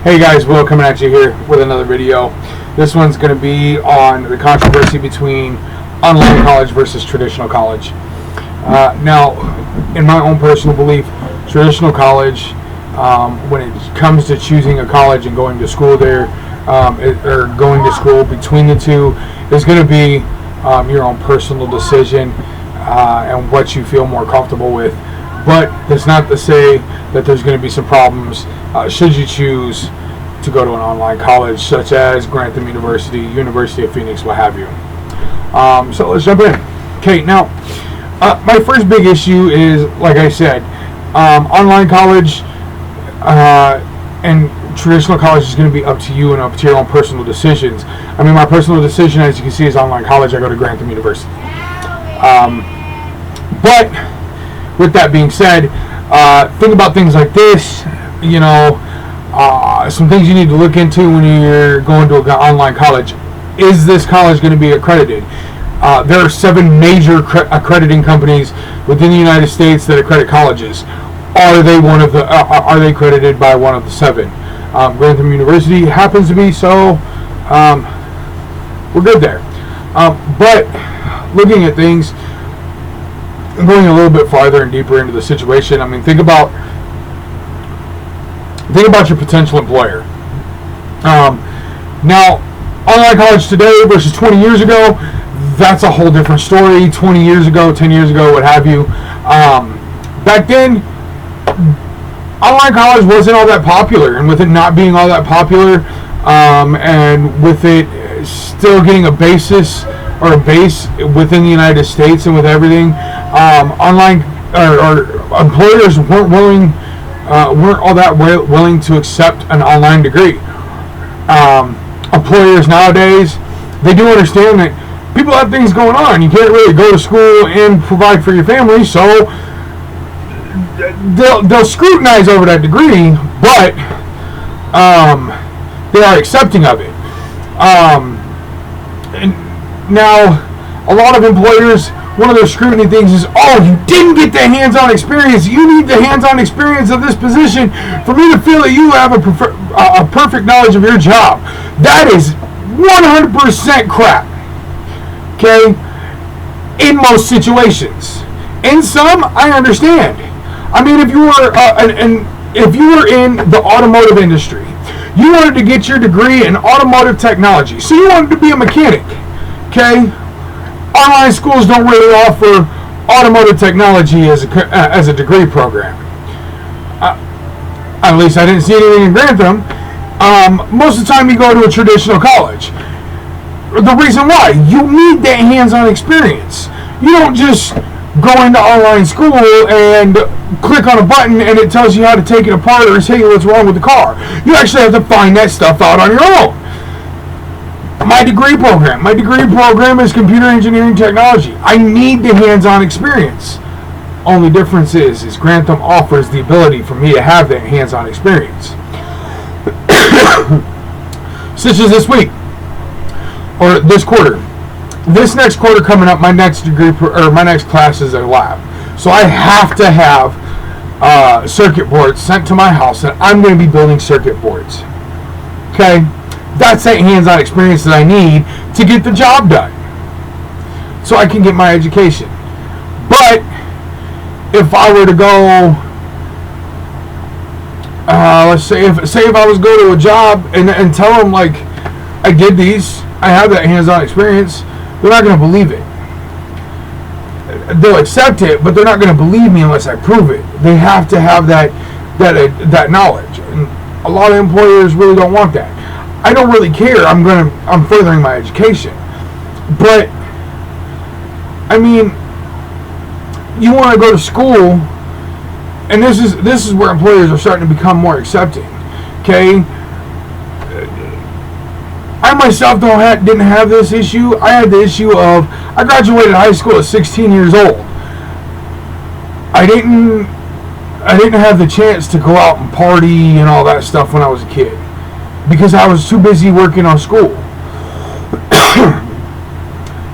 Hey guys, Will coming at you here with another video. This one's going to be on the controversy between online college versus traditional college. Now, in my own personal belief, traditional college, when it comes to choosing a college and going to school there, or going to school between the two, is going to be your own personal decision and what you feel more comfortable with. But that's not to say that there's going to be some problems should you choose to go to an online college, such as Grantham University, University of Phoenix, what have you. So let's jump in. Okay, now, my first big issue is, like I said, online college and traditional college is going to be up to you and up to your own personal decisions. I mean, my personal decision, as you can see, is online college. I go to Grantham University. But with that being said, think about things like this. You know, some things you need to look into when you're going to an online college. Is this college going to be accredited? There are 7 major accrediting companies within the United States that accredit colleges. Are they are they accredited by one of the 7? Grantham University happens to be, so we're good there. But looking at things, going a little bit farther and deeper into the situation, I mean, think about your potential employer. Now, online college today versus 20 years ago, that's a whole different story. 20 years ago, 10 years ago, what have you. Back then, online college wasn't all that popular, and with it not being all that popular, and with it still getting a basis or a base within the United States and with everything, online or employers weren't all that willing to accept an online degree. Employers nowadays, they do understand that people have things going on. You can't really go to school and provide for your family, so they'll scrutinize over that degree, but they are accepting of it. And now, a lot of employers, one of their scrutiny things is, oh, you didn't get the hands-on experience. You need the hands-on experience of this position for me to feel that you have a perfect knowledge of your job. That is 100% crap. Okay? In most situations. In some, I understand. I mean, if you were in the automotive industry, you wanted to get your degree in automotive technology, so you wanted to be a mechanic. Okay? Online schools don't really offer automotive technology as a degree program. At least I didn't see anything in Grantham. Most of the time you go to a traditional college. The reason why, you need that hands-on experience. You don't just go into online school and click on a button and it tells you how to take it apart or tell you what's wrong with the car. You actually have to find that stuff out on your own. My degree program is computer engineering technology. I need the hands-on experience. Only difference is Grantham offers the ability for me to have that hands-on experience. Such as this week, or this quarter. This next quarter coming up, my next class is a lab. So I have to have circuit boards sent to my house, and I'm going to be building circuit boards. Okay? That's that hands-on experience that I need to get the job done, so I can get my education. But if I were to go, let's say if I was go to a job and tell them, like, I did these, I have that hands-on experience, they're not going to believe it. They'll accept it, but they're not going to believe me unless I prove it. They have to have that knowledge, and a lot of employers really don't want that. I don't really care. I'm furthering my education. But I mean, you want to go to school, and this is where employers are starting to become more accepting. Okay? I myself didn't have this issue. I had the issue of, I graduated high school at 16 years old. I didn't have the chance to go out and party and all that stuff when I was a kid, because I was too busy working on school.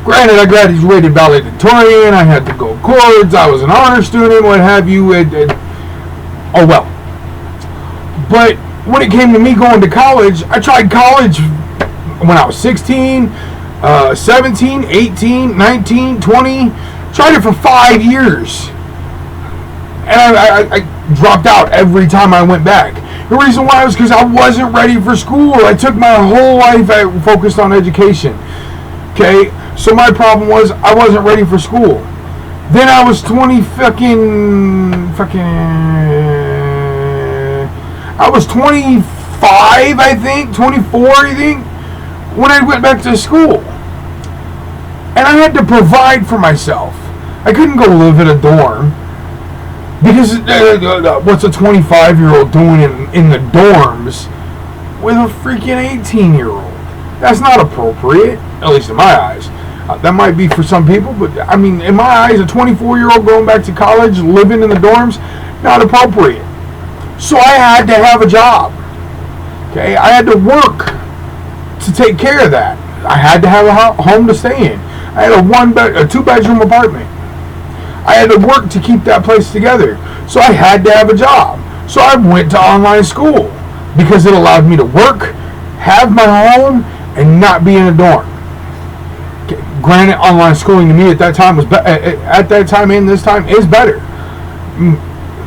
Granted, I graduated valedictorian, I had the gold cords, I was an honor student, what have you, oh well. But when it came to me going to college, I tried college when I was 16, 17, 18, 19, 20. Tried it for 5 years. And I dropped out every time I went back. The reason why was because I wasn't ready for school. I took my whole life focused on education. Okay? So my problem was I wasn't ready for school. Then I was 20 I was 25, I think, 24, I think, when I went back to school. And I had to provide for myself. I couldn't go live in a dorm. Because what's a 25-year-old doing in the dorms with a freaking 18-year-old? That's not appropriate, at least in my eyes. That might be for some people, but I mean, in my eyes, a 24-year-old going back to college, living in the dorms, not appropriate. So I had to have a job. Okay, I had to work to take care of that. I had to have a home to stay in. I had a 2-bedroom apartment. I had to work to keep that place together. So I had to have a job. So I went to online school because it allowed me to work, have my home, and not be in a dorm. Okay. Granted, online schooling to me at that time and this time is better.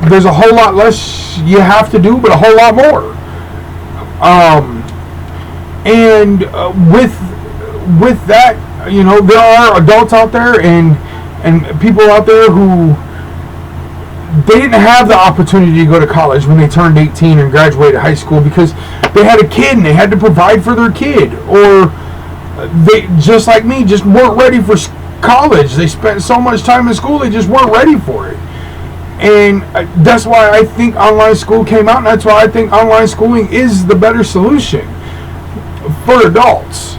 There's a whole lot less you have to do, but a whole lot more. With that, you know, there are adults out there and people out there who they didn't have the opportunity to go to college when they turned 18 and graduated high school because they had a kid and they had to provide for their kid, or they, just like me, just weren't ready for college. They spent so much time in school, they just weren't ready for it. And that's why I think online school came out, and that's why I think online schooling is the better solution for adults.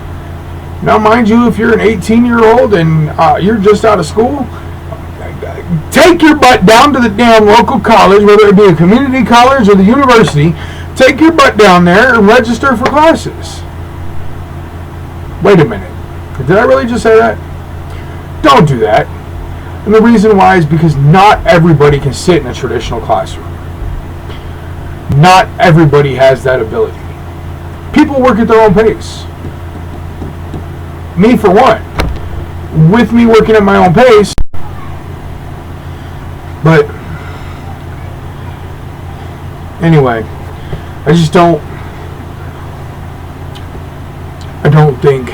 Now, mind you, if you're an 18-year-old and you're just out of school, take your butt down to the damn local college, whether it be a community college or the university. Take your butt down there and register for classes. Wait a minute. Did I really just say that? Don't do that. And the reason why is because not everybody can sit in a traditional classroom. Not everybody has that ability. People work at their own pace. Me, for one. With me working at my own pace. But anyway, I don't think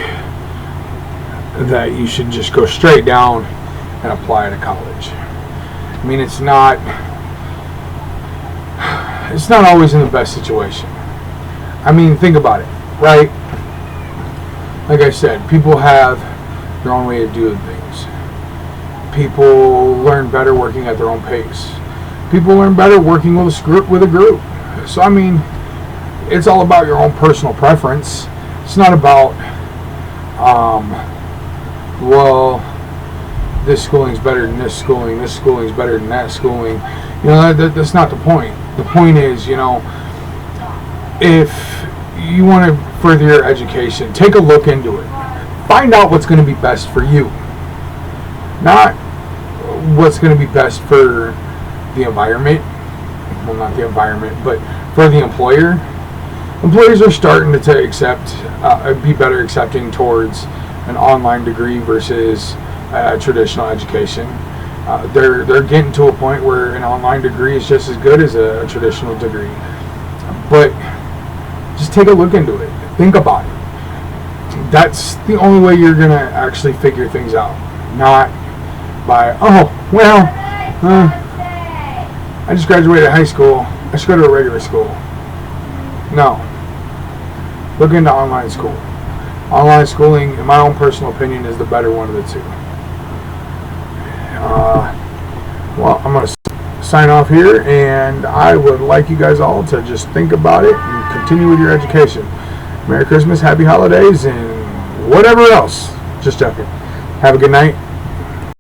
that you should just go straight down and apply to college. I mean, it's not always in the best situation. I mean, think about it, right? Like I said, people have their own way of doing things. People learn better working at their own pace. People learn better working with a group. So, I mean, it's all about your own personal preference. It's not about, well, this schooling's better than this schooling's better than that schooling. You know, that's not the point. The point is, you know, if you want to further your education, take a look into it. Find out what's going to be best for you. Not what's going to be best for the environment. Well, not the environment, but for the employer. Employers are starting to be better accepting towards an online degree versus traditional education. They're getting to a point where an online degree is just as good as a traditional degree. But just take a look into it. Think about it. That's the only way you're going to actually figure things out. Not by, I just graduated high school, I should go to a regular school. No. Look into online school. Online schooling, in my own personal opinion, is the better one of the two. Well, I'm going to sign off here, and I would like you guys all to just think about it and continue with your education. Merry Christmas, Happy Holidays, and whatever else. Just joking. Have a good night.